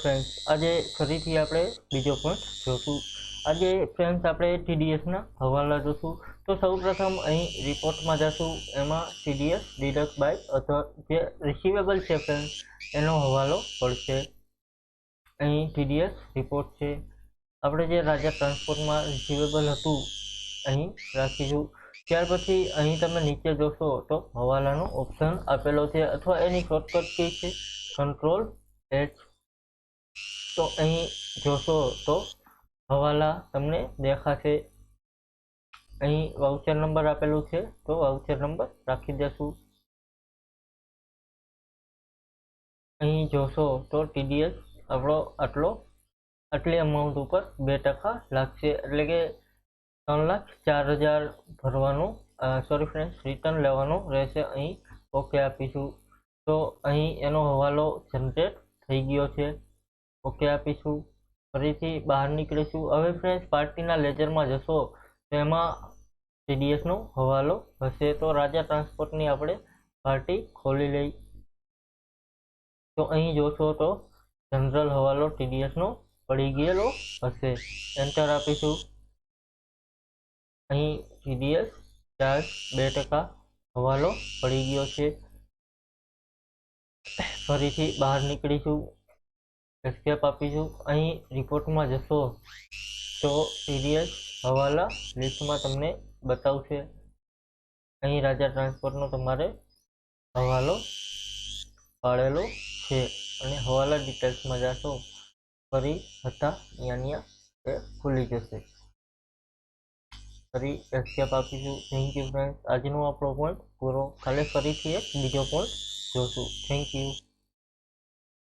Friends आज फरीथी आपणे बीजो पॉइंट जोशुं। आज फ्रेंड्स आपणे टीडीएसना हवाला जोशुं। तो सौ प्रथम अहीं रिपोर्टमां जशुं, एमां टीडीएस डिडक्ट बाय अथवा जे रिसीवेबल छे फ्रेंड्स एनो हवालो पड़शे। अहीं टीडीएस रिपोर्ट छे, आपणे जे राजा ट्रांसपोर्टमां रिसीवेबल हतुं अहीं राखीशुं। त्यार पछी अहीं तमे नीचे जोशो तो हवालानो ऑप्शन आपेलो छे अथवा एनी शॉर्टकट की छे कंट्रोल एच। तो अहीं जोशो तो हवाला तमने देखाशे। अहीं वाउचर नंबर आपेलुं छे तो वाउचर नंबर राखी देशुं। अहीं जोशो तो टीडीएस आपणो आटली अमाउंट उपर 2% लागशे, एटले के 3,04,000 भरवानुं सॉरी फ्रेंड्स रिटर्न लेवानुं रहेशे। अहीं ओके आपीशुं तो अहीं एनो हवालो जनरेट थई गयो छे। ओके आपीशुं, फरीथी बहार निकळीशुं। हवे फ्रेंड्स पार्टीना लेजरमां जशो तो एमां टीडीएसनो हवालो हशे। तो राजा ट्रांसपोर्टनी आपणे पार्टी खोली लई तो अहीं जोशो तो जनरल हवालो टीडीएसनो पड़ी गयेलो हशे। एंटर आपीशुं। अहीं टीडीएस चार्ज 2% हवालो पड़ी गयो छे। फरीथी बहार निकळीशुं, एस्केप आपीशुं। अहीं रिपोर्टमां जशो तो टीडीएस हवाला लिस्टमां तमने बतावशे। अहीं राजा ट्रांसपोर्टनो तमारे हवालो पाड़ेलो छे अने हवाला डिटेल्समां जाशो फरी हता न्या ए खुली जशे। फरी एस्केप आपीशुं। Thank you friends. आजनो आपणो पॉइंट पूरो। काले फरीथी एक बीजो पॉइंट जोशुं। Thank you.